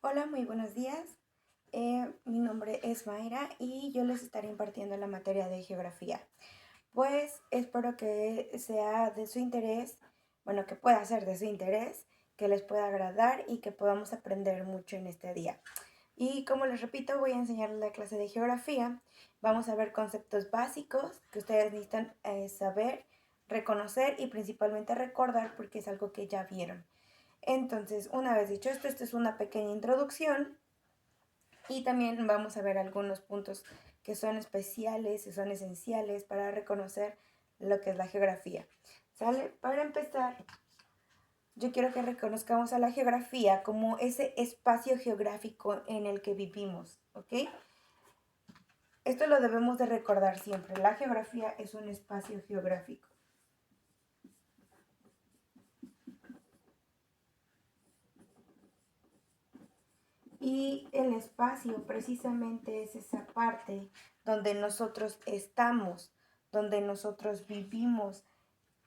Hola, muy buenos días. Mi nombre es Mayra y yo les estaré impartiendo la materia de geografía. Pues espero que sea de su interés, bueno, que pueda ser de su interés, que les pueda agradar y que podamos aprender mucho en este día. Y como les repito, voy a enseñarles la clase de geografía. Vamos a ver conceptos básicos que ustedes necesitan saber, reconocer y principalmente recordar porque es algo que ya vieron. Entonces, una vez dicho esto, esta es una pequeña introducción y también vamos a ver algunos puntos que son especiales y son esenciales para reconocer lo que es la geografía. ¿Sale? Para empezar, yo quiero que reconozcamos a la geografía como ese espacio geográfico en el que vivimos, ¿ok? Esto lo debemos de recordar siempre. La geografía es un espacio geográfico. Y el espacio precisamente es esa parte donde nosotros estamos, donde nosotros vivimos,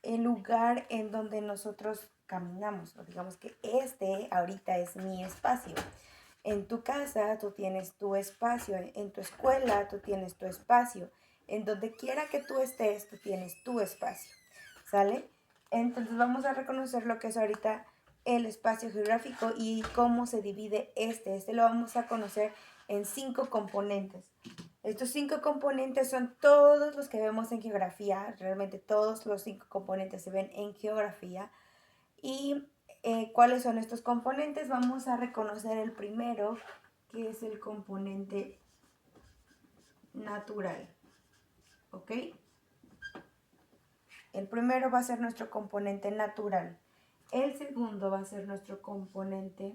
el lugar en donde nosotros caminamos. O digamos que este ahorita es mi espacio. En tu casa tú tienes tu espacio, en tu escuela tú tienes tu espacio, en donde quiera que tú estés tú tienes tu espacio, ¿sale? Entonces vamos a reconocer lo que es ahorita el espacio geográfico y cómo se divide este. Este lo vamos a conocer en 5 componentes. Estos 5 componentes son todos los que vemos en geografía, realmente todos los 5 componentes se ven en geografía. ¿Y cuáles son estos componentes? Vamos a reconocer el primero, que es el componente natural, ¿ok? El primero va a ser nuestro componente natural. El segundo va a ser nuestro componente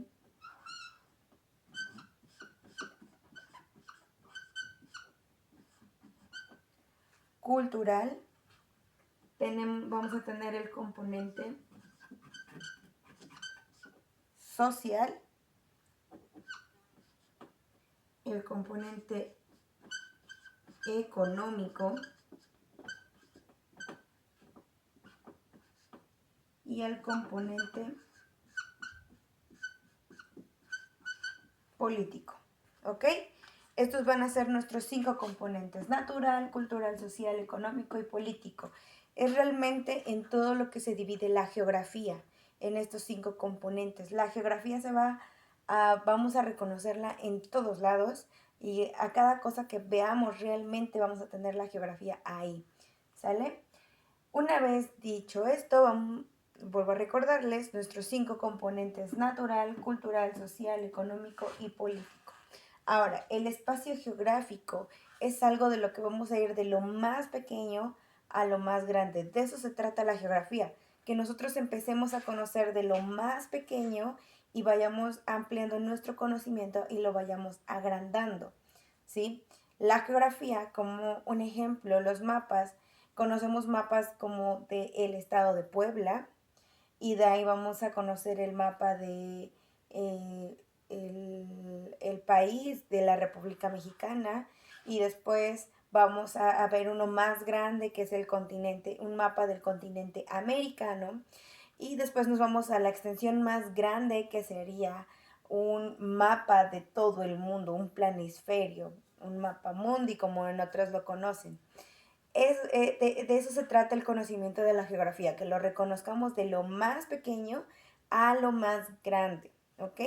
cultural. Vamos a tener el componente social, el componente económico y el componente político, ¿ok? Estos van a ser nuestros 5 componentes: natural, cultural, social, económico y político. Es realmente en todo lo que se divide la geografía, en estos 5 componentes. La geografía vamos a reconocerla en todos lados y a cada cosa que veamos realmente vamos a tener la geografía ahí, ¿sale? Una vez dicho esto, vuelvo a recordarles nuestros 5 componentes: natural, cultural, social, económico y político. Ahora, el espacio geográfico es algo de lo que vamos a ir de lo más pequeño a lo más grande. De eso se trata la geografía, que nosotros empecemos a conocer de lo más pequeño y vayamos ampliando nuestro conocimiento y lo vayamos agrandando, ¿sí? La geografía, como un ejemplo, los mapas, conocemos mapas como del estado de Puebla y de ahí vamos a conocer el mapa de el país de la República Mexicana y después vamos a ver uno más grande que es el continente, un mapa del continente americano y después nos vamos a la extensión más grande que sería un mapa de todo el mundo, un planisferio, un mapa mundi como en otros lo conocen. De eso se trata el conocimiento de la geografía, que lo reconozcamos de lo más pequeño a lo más grande, ¿ok?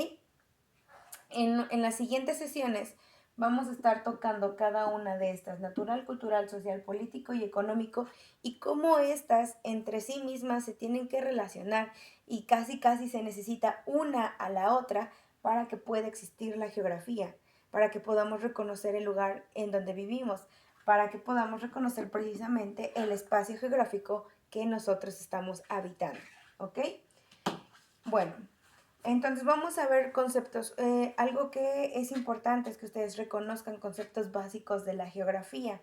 En las siguientes sesiones vamos a estar tocando cada una de estas: natural, cultural, social, político y económico, y cómo estas entre sí mismas se tienen que relacionar y casi casi se necesita una a la otra para que pueda existir la geografía, para que podamos reconocer el lugar en donde vivimos, para que podamos reconocer precisamente el espacio geográfico que nosotros estamos habitando, ¿ok? Bueno, entonces vamos a ver conceptos. Algo que es importante es que ustedes reconozcan conceptos básicos de la geografía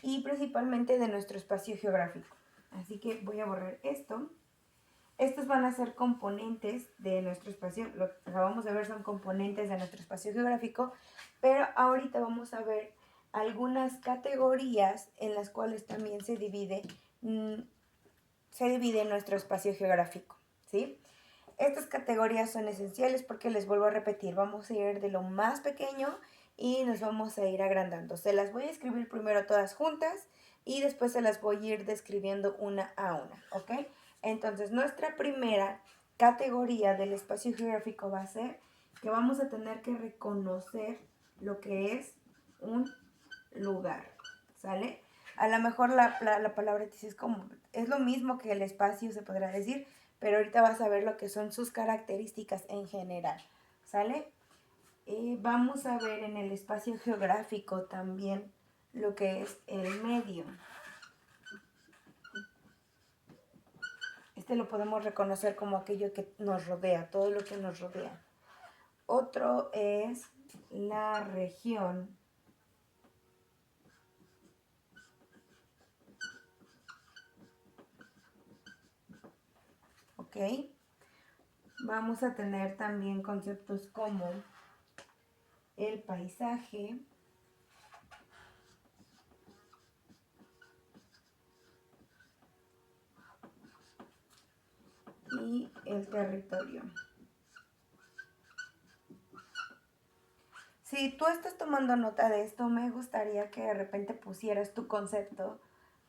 y principalmente de nuestro espacio geográfico. Así que voy a borrar esto. Estos van a ser componentes de nuestro espacio, lo que acabamos de ver son componentes de nuestro espacio geográfico, pero ahorita vamos a ver algunas categorías en las cuales también se divide nuestro espacio geográfico, ¿sí? Estas categorías son esenciales porque les vuelvo a repetir, vamos a ir de lo más pequeño y nos vamos a ir agrandando. Se las voy a escribir primero todas juntas y después se las voy a ir describiendo una a una, ¿ok? Entonces, nuestra primera categoría del espacio geográfico va a ser que vamos a tener que reconocer lo que es un lugar, ¿sale? A lo mejor la palabra es lo mismo que el espacio, se podrá decir, pero ahorita vas a ver lo que son sus características en general, ¿sale? Vamos a ver en el espacio geográfico también lo que es el medio. Este lo podemos reconocer como aquello que nos rodea, todo lo que nos rodea. Otro es la región. ¿Ok? Vamos a tener también conceptos como el paisaje, y el territorio. Si tú estás tomando nota de esto, me gustaría que de repente pusieras tu concepto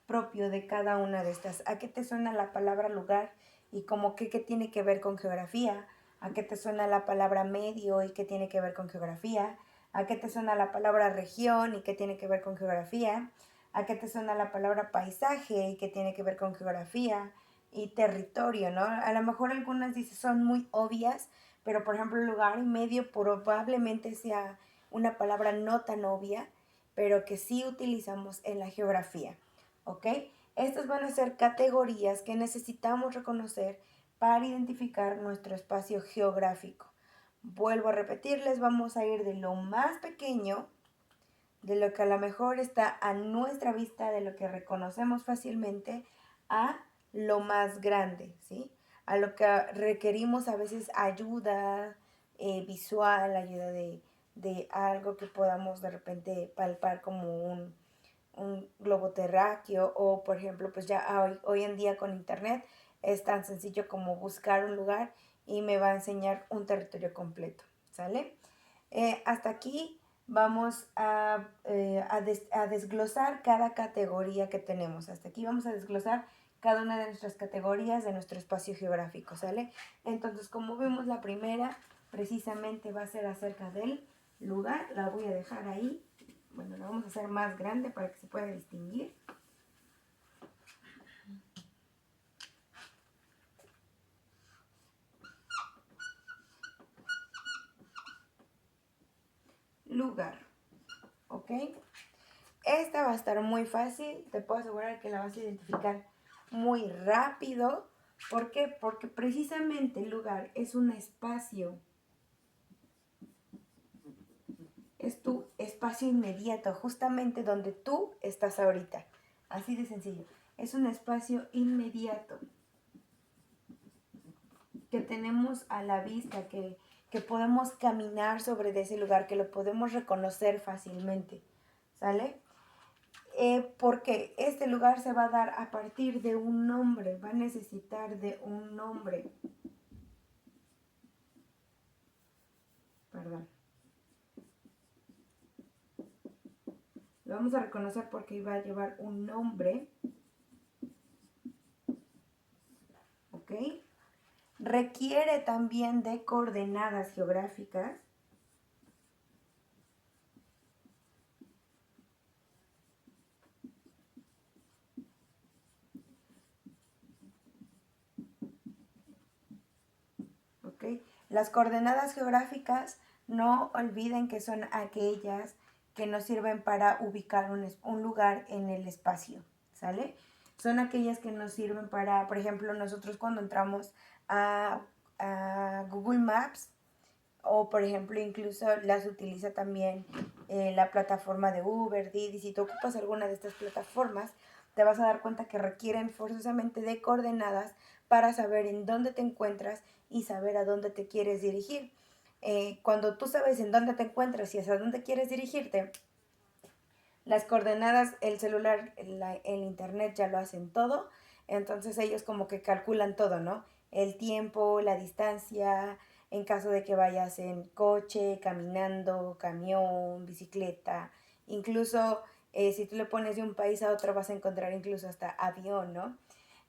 propio de cada una de estas. ¿A qué te suena la palabra lugar y como qué tiene que ver con geografía? ¿A qué te suena la palabra medio y qué tiene que ver con geografía? ¿A qué te suena la palabra región y qué tiene que ver con geografía? ¿A qué te suena la palabra paisaje y qué tiene que ver con geografía? Y territorio, ¿no? A lo mejor algunas dices son muy obvias, pero por ejemplo lugar y medio probablemente sea una palabra no tan obvia, pero que sí utilizamos en la geografía, ¿ok? Estas van a ser categorías que necesitamos reconocer para identificar nuestro espacio geográfico. Vuelvo a repetirles, vamos a ir de lo más pequeño, de lo que a lo mejor está a nuestra vista, de lo que reconocemos fácilmente, a lo más grande, ¿sí? A lo que requerimos a veces ayuda visual, ayuda de algo que podamos de repente palpar como un globo terráqueo o por ejemplo pues ya hoy en día con internet es tan sencillo como buscar un lugar y me va a enseñar un territorio completo, ¿sale? Hasta aquí vamos a desglosar cada categoría que tenemos. Hasta aquí vamos a desglosar cada una de nuestras categorías de nuestro espacio geográfico, ¿sale? Entonces, como vemos, la primera precisamente va a ser acerca del lugar. La voy a dejar ahí. Bueno, la vamos a hacer más grande para que se pueda distinguir. Lugar, ¿ok? Esta va a estar muy fácil, te puedo asegurar que la vas a identificar muy rápido. ¿Por qué? Porque precisamente el lugar es un espacio, es tu espacio inmediato, justamente donde tú estás ahorita. Así de sencillo. Es un espacio inmediato que tenemos a la vista, que podemos caminar sobre ese lugar, que lo podemos reconocer fácilmente. ¿Sale? Porque este lugar se va a dar a partir de un nombre, va a necesitar de un nombre. Perdón. Lo vamos a reconocer porque iba a llevar un nombre. ¿Ok? Requiere también de coordenadas geográficas. ¿Ok? Las coordenadas geográficas, no olviden que son aquellas que nos sirven para ubicar un lugar en el espacio, ¿sale? Son aquellas que nos sirven para, por ejemplo, nosotros cuando entramos a, a Google Maps, o por ejemplo incluso las utiliza también la plataforma de Uber, Didi. Si tú ocupas alguna de estas plataformas, te vas a dar cuenta que requieren forzosamente de coordenadas para saber en dónde te encuentras y saber a dónde te quieres dirigir. Cuando tú sabes en dónde te encuentras y hacia dónde quieres dirigirte, las coordenadas, el celular, el internet ya lo hacen todo, entonces ellos como que calculan todo, ¿no? el tiempo, la distancia, en caso de que vayas en coche, caminando, camión, bicicleta, incluso si tú le pones de un país a otro vas a encontrar incluso hasta avión, ¿no?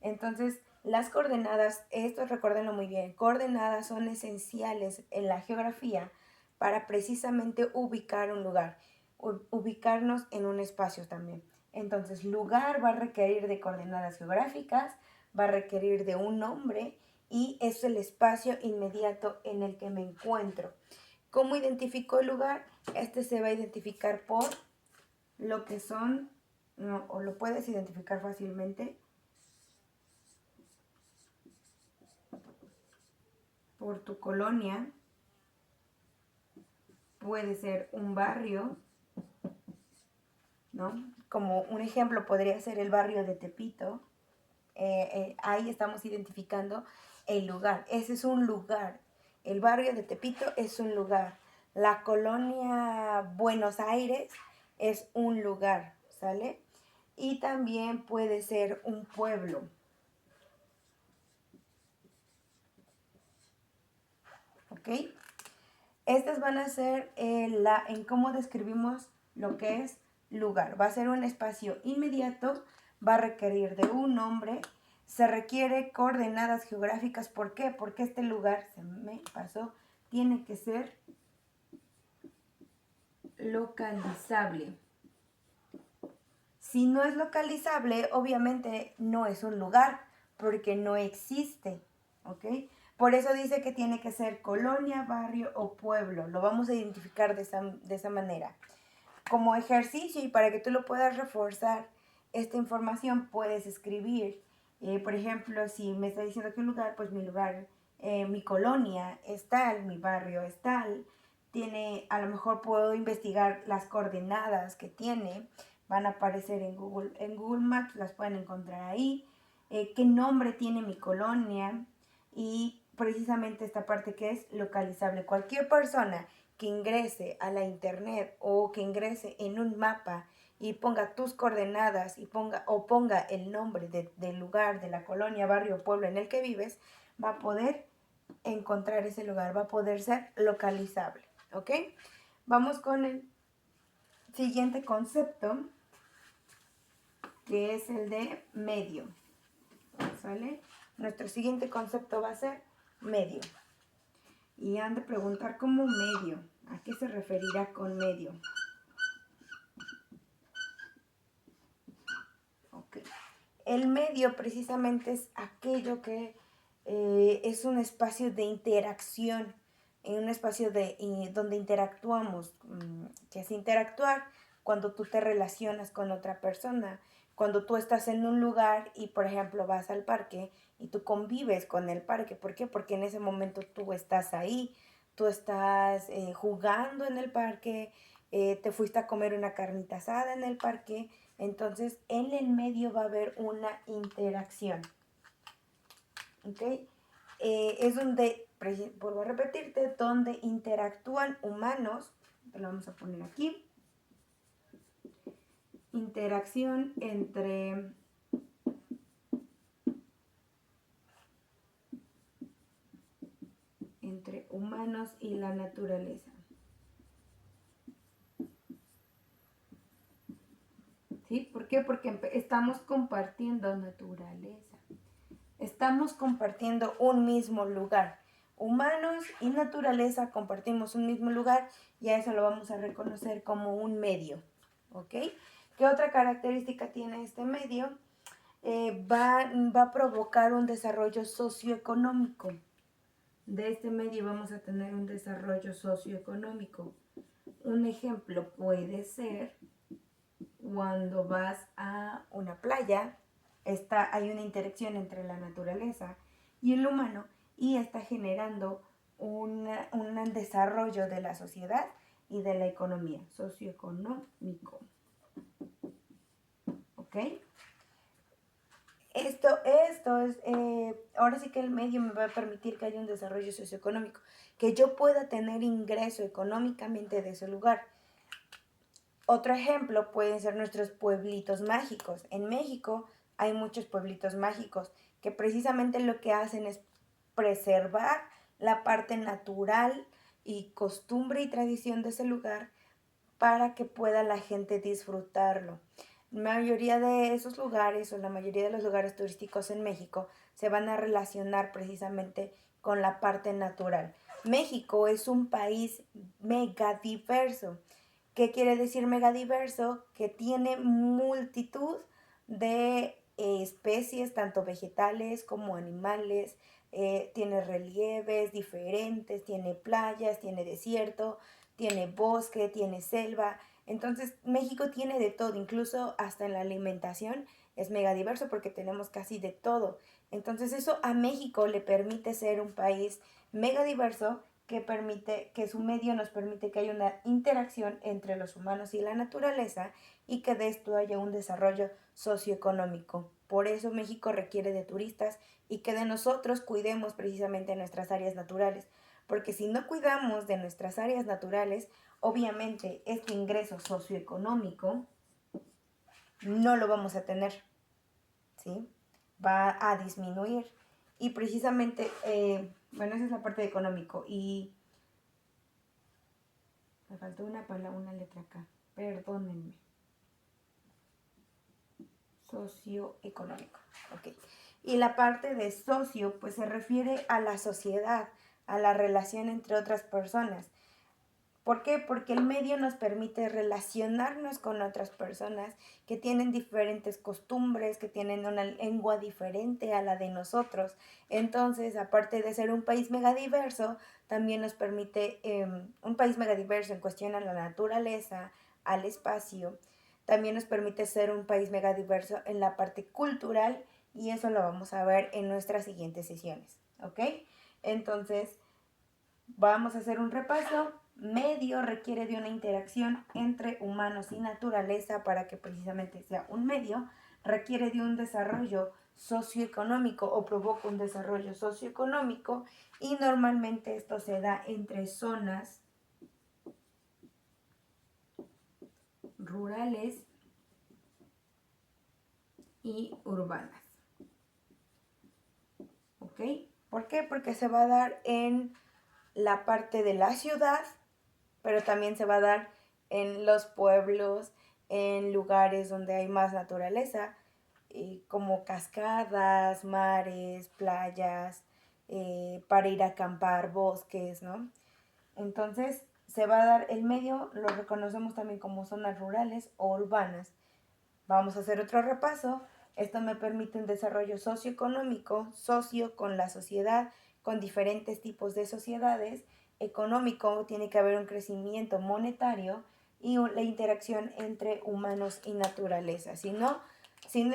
Entonces, las coordenadas, esto recuérdenlo muy bien, coordenadas son esenciales en la geografía para precisamente ubicar un lugar, ubicarnos en un espacio también. Entonces, lugar va a requerir de coordenadas geográficas, va a requerir de un nombre y es el espacio inmediato en el que me encuentro. ¿Cómo identifico el lugar? Este se va a identificar por lo que son, no, o lo puedes identificar fácilmente por tu colonia, puede ser un barrio, ¿no? Como un ejemplo podría ser el barrio de Tepito. Ahí estamos identificando el lugar. Ese es un lugar. El barrio de Tepito es un lugar. La colonia Buenos Aires es un lugar, ¿sale? Y también puede ser un pueblo. ¿Ok? Estas van a ser en cómo describimos lo que es lugar. Va a ser un espacio inmediato, va a requerir de un nombre, se requiere coordenadas geográficas. ¿Por qué? Porque este lugar, se me pasó, tiene que ser localizable. Si no es localizable, obviamente no es un lugar, porque no existe, ¿ok? Por eso dice que tiene que ser colonia, barrio o pueblo. Lo vamos a identificar de esa manera. Como ejercicio y para que tú lo puedas reforzar, esta información puedes escribir. Por ejemplo, si me está diciendo que un lugar, pues mi lugar, mi colonia es tal, mi barrio es tal. Tiene, a lo mejor puedo investigar las coordenadas que tiene. Van a aparecer en Google Maps, las pueden encontrar ahí. ¿Qué nombre tiene mi colonia? Y precisamente esta parte que es localizable. Cualquier persona que ingrese a la internet o que ingrese en un mapa y ponga tus coordenadas y ponga el nombre del lugar, de la colonia, barrio, pueblo en el que vives, va a poder encontrar ese lugar, va a poder ser localizable, ¿ok? Vamos con el siguiente concepto, que es el de medio, ¿sale? Nuestro siguiente concepto va a ser medio. Y han de preguntar cómo medio, ¿a qué se referirá con medio? Ok. El medio precisamente es aquello que es un espacio de interacción, en un espacio donde interactuamos, que es interactuar cuando tú te relacionas con otra persona, cuando tú estás en un lugar y por ejemplo vas al parque y tú convives con el parque. ¿Por qué? Porque en ese momento tú estás ahí, tú estás jugando en el parque, te fuiste a comer una carnita asada en el parque. Entonces, en el medio va a haber una interacción. ¿Ok? Es donde, vuelvo a repetirte, donde interactúan humanos. Lo vamos a poner aquí. Interacción entre humanos y la naturaleza. ¿Sí? ¿Por qué? Porque estamos compartiendo naturaleza. Estamos compartiendo un mismo lugar. Humanos y naturaleza compartimos un mismo lugar y a eso lo vamos a reconocer como un medio. ¿Ok? ¿Qué otra característica tiene este medio? Va a provocar un desarrollo socioeconómico. De este medio vamos a tener un desarrollo socioeconómico. Un ejemplo puede ser cuando vas a una playa, hay una interacción entre la naturaleza y el humano y está generando un desarrollo de la sociedad y de la economía, socioeconómico. ¿Ok? Esto es, ahora sí que el medio me va a permitir que haya un desarrollo socioeconómico, que yo pueda tener ingreso económicamente de ese lugar. Otro ejemplo pueden ser nuestros pueblitos mágicos. En México hay muchos pueblitos mágicos que precisamente lo que hacen es preservar la parte natural y costumbre y tradición de ese lugar para que pueda la gente disfrutarlo. La mayoría de esos lugares o la mayoría de los lugares turísticos en México se van a relacionar precisamente con la parte natural. México es un país megadiverso. ¿Qué quiere decir megadiverso? Que tiene multitud de especies, tanto vegetales como animales, tiene relieves diferentes, tiene playas, tiene desierto, tiene bosque, tiene selva. Entonces México tiene de todo, incluso hasta en la alimentación es megadiverso porque tenemos casi de todo. Entonces eso a México le permite ser un país megadiverso que permite que su medio nos permite que haya una interacción entre los humanos y la naturaleza y que de esto haya un desarrollo socioeconómico. Por eso México requiere de turistas y que de nosotros cuidemos precisamente nuestras áreas naturales, porque si no cuidamos de nuestras áreas naturales, obviamente este ingreso socioeconómico no lo vamos a tener, ¿sí? Va a disminuir. Y precisamente, bueno, esa es la parte de económico. Y me faltó una letra acá. Perdónenme. Socioeconómico. Ok. Y la parte de socio, pues se refiere a la sociedad, a la relación entre otras personas. ¿Por qué? Porque el medio nos permite relacionarnos con otras personas que tienen diferentes costumbres, que tienen una lengua diferente a la de nosotros. Entonces, aparte de ser un país megadiverso, también nos permite un país megadiverso en cuestión a la naturaleza, al espacio. También nos permite ser un país megadiverso en la parte cultural y eso lo vamos a ver en nuestras siguientes sesiones. ¿Ok? Entonces, vamos a hacer un repaso. Medio requiere de una interacción entre humanos y naturaleza para que precisamente sea un medio. Requiere de un desarrollo socioeconómico o provoca un desarrollo socioeconómico y normalmente esto se da entre zonas rurales y urbanas. ¿Ok? ¿Por qué? Porque se va a dar en la parte de la ciudad, pero también se va a dar en los pueblos, en lugares donde hay más naturaleza, como cascadas, mares, playas, para ir a acampar, bosques, ¿no? Entonces se va a dar el medio, lo reconocemos también como zonas rurales o urbanas. Vamos a hacer otro repaso. Esto me permite un desarrollo socioeconómico, socio con la sociedad, con diferentes tipos de sociedades. Económico, tiene que haber un crecimiento monetario y la interacción entre humanos y naturaleza. Si no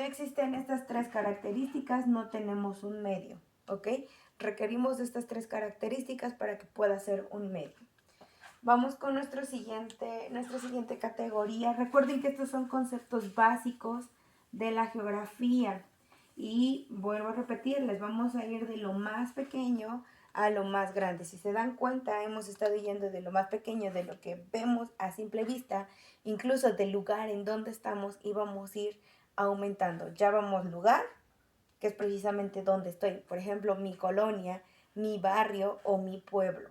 existen estas tres características, no tenemos un medio, ¿ok? Requerimos de estas tres características para que pueda ser un medio. Vamos con nuestra siguiente categoría. Recuerden que estos son conceptos básicos de la geografía. Y vuelvo a repetirles, vamos a ir de lo más pequeño a lo más grande. Si se dan cuenta, hemos estado yendo de lo más pequeño, de lo que vemos a simple vista, incluso del lugar en donde estamos, y vamos a ir aumentando. Ya vamos lugar, que es precisamente donde estoy. Por ejemplo, mi colonia, mi barrio o mi pueblo.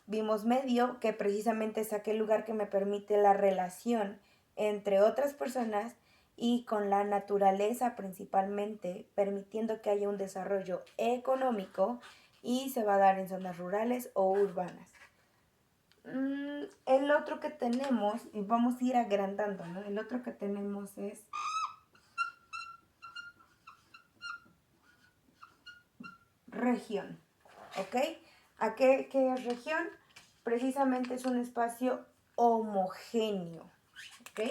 Vimos medio, que precisamente es aquel lugar que me permite la relación entre otras personas y con la naturaleza principalmente, permitiendo que haya un desarrollo económico y se va a dar en zonas rurales o urbanas. El otro que tenemos, y vamos a ir agrandando, ¿no? El otro que tenemos es región, ¿ok? ¿Qué es región? Precisamente es un espacio homogéneo, ¿ok?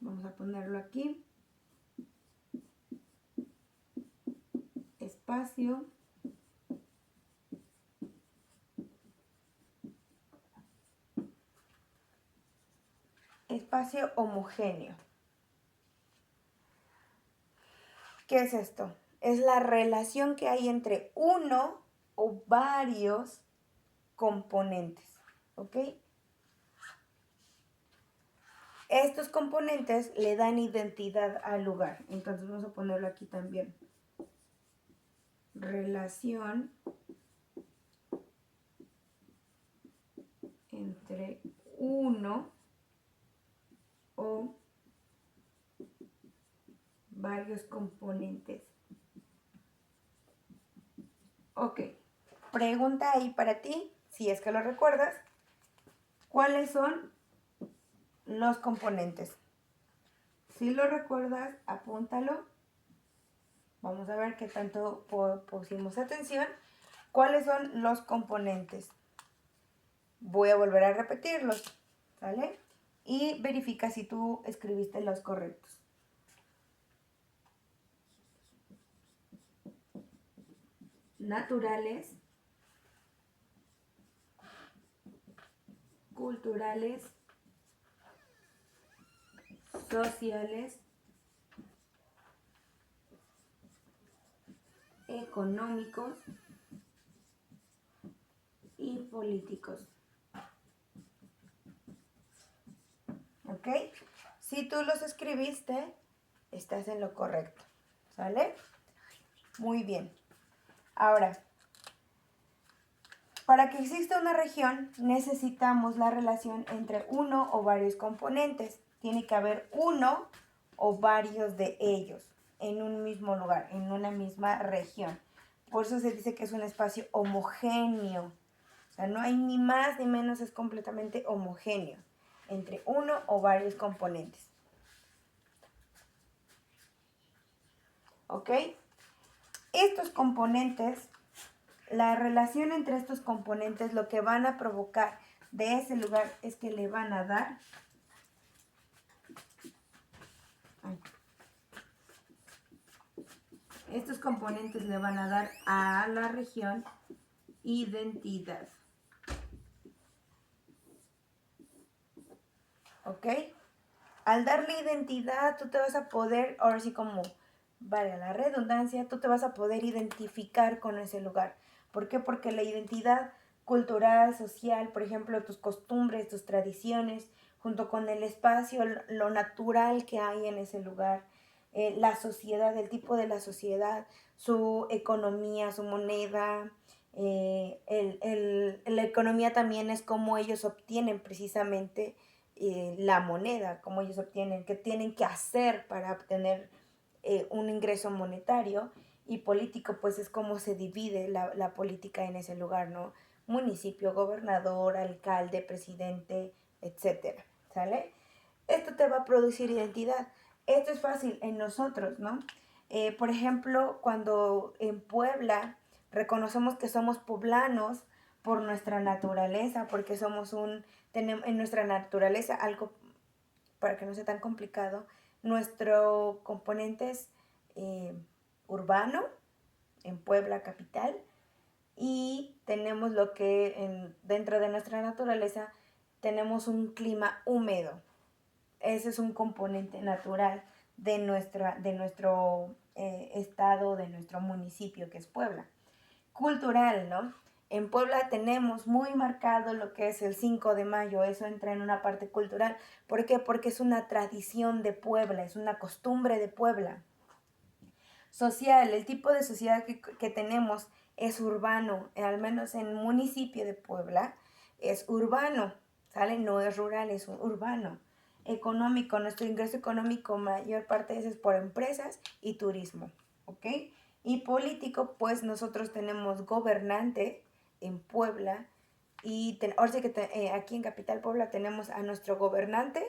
Vamos a ponerlo aquí. Espacio homogéneo. ¿Qué es esto? Es la relación que hay entre uno o varios componentes, ¿ok? Estos componentes le dan identidad al lugar. Entonces vamos a ponerlo aquí también. relación entre uno o varios componentes. Ok, pregunta ahí para ti, si es que lo recuerdas, ¿cuáles son los componentes? Si lo recuerdas, apúntalo. Vamos a ver qué tanto pusimos atención. ¿Cuáles son los componentes? Voy a volver a repetirlos, ¿sale? Y verifica si tú escribiste los correctos. Naturales, culturales, sociales, económicos y políticos. ¿Ok? Si tú los escribiste, estás en lo correcto. ¿Sale? Muy bien. Ahora, para que exista una región, necesitamos la relación entre uno o varios componentes. Tiene que haber uno o varios de ellos en un mismo lugar, en una misma región. Por eso se dice que es un espacio homogéneo. O sea, no hay ni más ni menos, es completamente homogéneo entre uno o varios componentes. ¿Ok? Estos componentes, la relación entre estos componentes, lo que van a provocar de ese lugar es que le van a dar estos componentes le van a dar a la región identidad. ¿Ok? Al darle identidad, tú te vas a poder, ahora sí como vale la redundancia, tú te vas a poder identificar con ese lugar. ¿Por qué? Porque la identidad cultural, social, por ejemplo, tus costumbres, tus tradiciones, junto con el espacio, lo natural que hay en ese lugar, la sociedad, el tipo de la sociedad, su economía, su moneda, la economía también es cómo ellos obtienen precisamente la moneda, cómo ellos obtienen, qué tienen que hacer para obtener un ingreso monetario, y político pues es cómo se divide la política en ese lugar, ¿no? Municipio, gobernador, alcalde, presidente, etcétera, ¿sale? Esto te va a producir identidad. Esto es fácil en nosotros, ¿no? Por ejemplo, cuando en Puebla reconocemos que somos poblanos por nuestra naturaleza, porque tenemos en nuestra naturaleza algo, para que no sea tan complicado, nuestro componente es urbano, en Puebla capital, y tenemos lo que dentro de nuestra naturaleza tenemos un clima húmedo. Ese es un componente natural de nuestro estado, de nuestro municipio, que es Puebla. Cultural, ¿no? En Puebla tenemos muy marcado lo que es el 5 de mayo, eso entra en una parte cultural. ¿Por qué? Porque es una tradición de Puebla, es una costumbre de Puebla. Social, el tipo de sociedad que tenemos es urbano, al menos en el municipio de Puebla es urbano, ¿sale? No es rural, es urbano. Económico, nuestro ingreso económico mayor parte de eso es por empresas y turismo, ¿ok? Y político, pues nosotros tenemos gobernante en Puebla y ahora sí que aquí en Capital Puebla tenemos a nuestro gobernante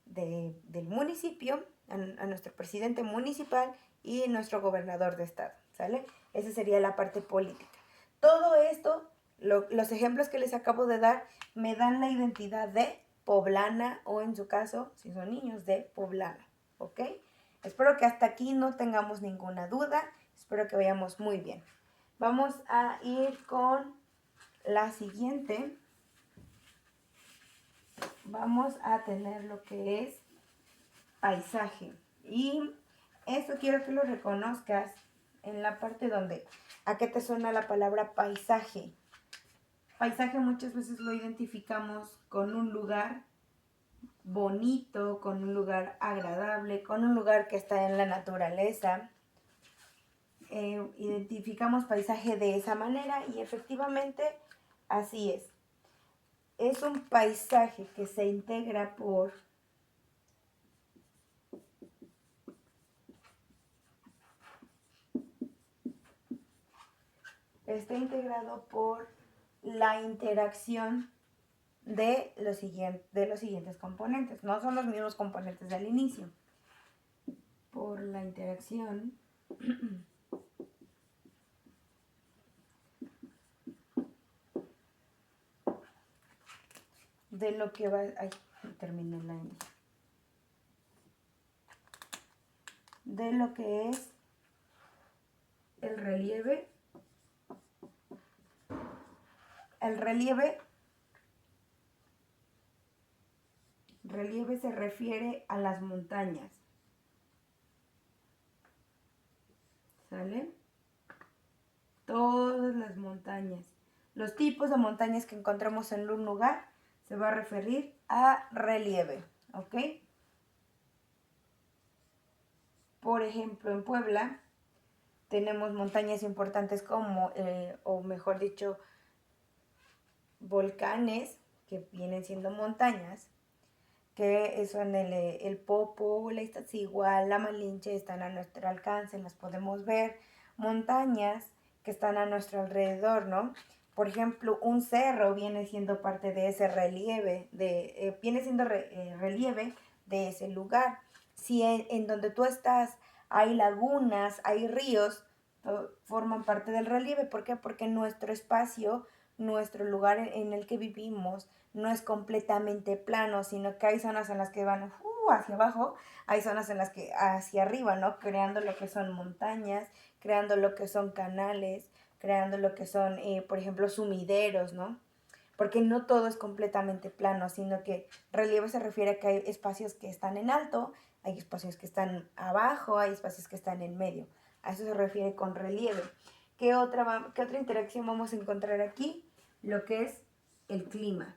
del municipio, a nuestro presidente municipal y nuestro gobernador de estado, ¿sale? Esa sería la parte política. Todo esto, los ejemplos que les acabo de dar, me dan la identidad de poblana o en su caso, si son niños, de poblana, ¿ok? Espero que hasta aquí no tengamos ninguna duda, espero que vayamos muy bien. Vamos a ir con la siguiente. Vamos a tener lo que es paisaje. Y esto quiero que lo reconozcas en la parte donde, ¿a qué te suena la palabra paisaje? Paisaje muchas veces lo identificamos con un lugar bonito, con un lugar agradable, con un lugar que está en la naturaleza. identificamos paisaje de esa manera y efectivamente así es. Es un paisaje que se integra por está integrado por la interacción de los siguientes componentes. No son los mismos componentes del inicio. Por la interacción de lo que va... Ay, terminé la M. De lo que es el relieve. El relieve se refiere a las montañas. ¿Sale? Todas las montañas. Los tipos de montañas que encontramos en un lugar se va a referir a relieve. ¿Ok? Por ejemplo, en Puebla tenemos montañas importantes como, o mejor dicho, volcanes, que vienen siendo montañas, que son el Popo, la Iztaccíhuatl, la Malinche, están a nuestro alcance, las podemos ver. Montañas que están a nuestro alrededor, ¿no? Por ejemplo, un cerro viene siendo parte de ese relieve, viene siendo relieve de ese lugar. Si en donde tú estás hay lagunas, hay ríos, forman parte del relieve. ¿Por qué? Porque nuestro espacio, nuestro lugar en el que vivimos, no es completamente plano, sino que hay zonas en las que van hacia abajo, hay zonas en las que hacia arriba, ¿no? Creando lo que son montañas, creando lo que son canales, creando lo que son, por ejemplo, sumideros, ¿no? Porque no todo es completamente plano, sino que relieve se refiere a que hay espacios que están en alto, hay espacios que están abajo, hay espacios que están en medio. A eso se refiere con relieve. ¿Qué otra interacción vamos a encontrar aquí? Lo que es el clima.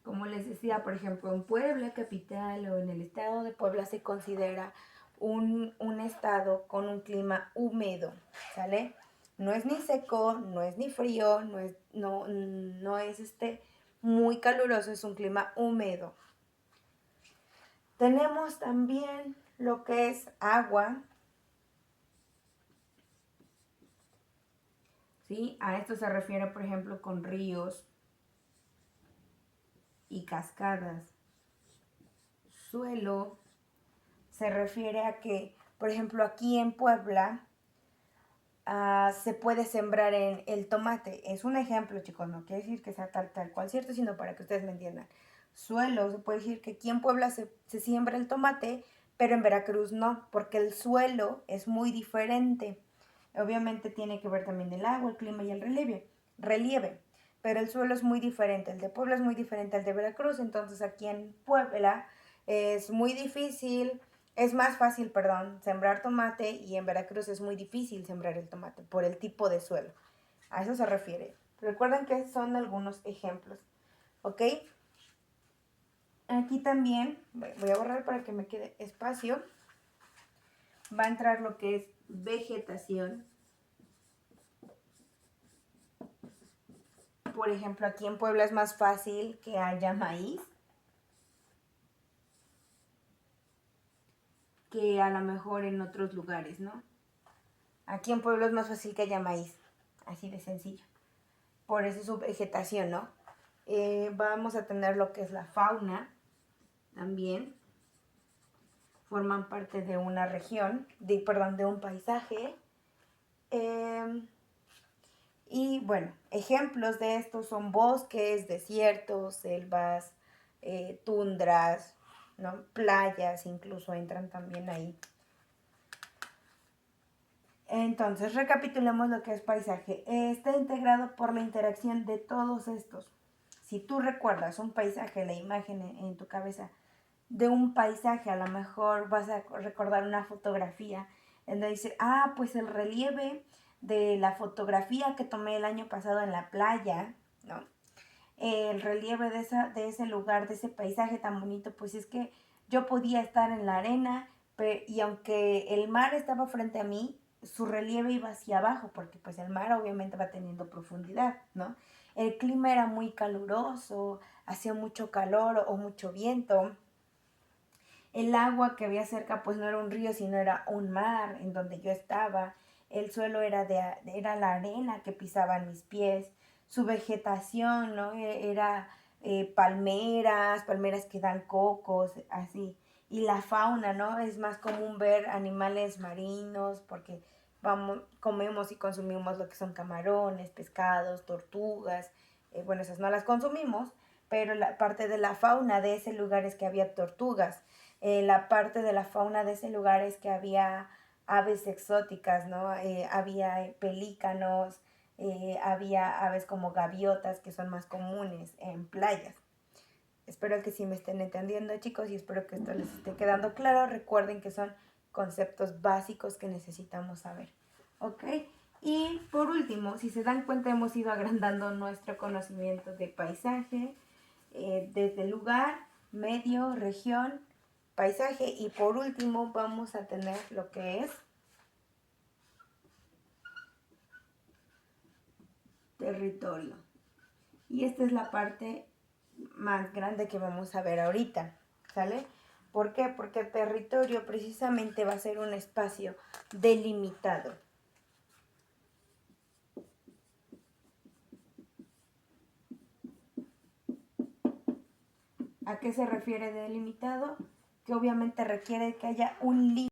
Como les decía, por ejemplo, en Puebla capital o en el estado de Puebla se considera un estado con un clima húmedo, ¿sale? No es ni seco, no es ni frío, no es muy caluroso, es un clima húmedo. Tenemos también lo que es agua, ¿sí? A esto se refiere, por ejemplo, con ríos y cascadas. Suelo se refiere a que, por ejemplo, aquí en Puebla se puede sembrar en el tomate. Es un ejemplo, chicos, no quiere decir que sea tal cual cierto, sino para que ustedes me entiendan. Suelo, se puede decir que aquí en Puebla se siembra el tomate, pero en Veracruz no, porque el suelo es muy diferente. Obviamente tiene que ver también el agua, el clima y el relieve, pero el suelo es muy diferente. El de Puebla es muy diferente al de Veracruz, entonces aquí en Puebla es muy difícil, es más fácil, perdón, sembrar tomate, y en Veracruz es muy difícil sembrar el tomate por el tipo de suelo. A eso se refiere. Recuerden que son algunos ejemplos, ¿ok? Aquí también, voy a borrar para que me quede espacio, va a entrar lo que es vegetación. Por ejemplo, aquí en Puebla es más fácil que haya maíz que a lo mejor en otros lugares, ¿no? Aquí en Puebla es más fácil que haya maíz, así de sencillo. Por eso su vegetación, ¿no? Vamos a tener lo que es la fauna también. Forman parte de una región, de un paisaje. Y bueno, ejemplos de estos son bosques, desiertos, selvas, tundras, ¿no? Playas incluso entran también ahí. Entonces, recapitulemos lo que es paisaje. Está integrado por la interacción de todos estos. Si tú recuerdas un paisaje, la imagen en tu cabeza de un paisaje, a lo mejor vas a recordar una fotografía en donde dice, pues el relieve de la fotografía que tomé el año pasado en la playa, ¿no? El relieve de ese lugar, de ese paisaje tan bonito, pues es que yo podía estar en la arena y aunque el mar estaba frente a mí, su relieve iba hacia abajo, porque pues el mar obviamente va teniendo profundidad, ¿no? El clima era muy caluroso, hacía mucho calor o mucho viento. El agua que había cerca pues no era un río, sino era un mar en donde yo estaba. El suelo era la arena que pisaban mis pies. Su vegetación, ¿no? Era palmeras que dan cocos, así. Y la fauna, ¿no? Es más común ver animales marinos porque comemos y consumimos lo que son camarones, pescados, tortugas. Bueno, esas no las consumimos, pero la parte de la fauna de ese lugar es que había tortugas. La parte de la fauna de ese lugar es que había aves exóticas, ¿no? Había pelícanos, había aves como gaviotas que son más comunes en playas. Espero que sí me estén entendiendo, chicos, y espero que esto les esté quedando claro. Recuerden que son conceptos básicos que necesitamos saber, ¿ok? Y por último, si se dan cuenta, hemos ido agrandando nuestro conocimiento de paisaje, desde lugar, medio, región, paisaje, y por último vamos a tener lo que es territorio. Y esta es la parte más grande que vamos a ver ahorita, ¿sale? ¿Por qué? Porque el territorio precisamente va a ser un espacio delimitado. ¿A qué se refiere delimitado? Que obviamente requiere que haya un límite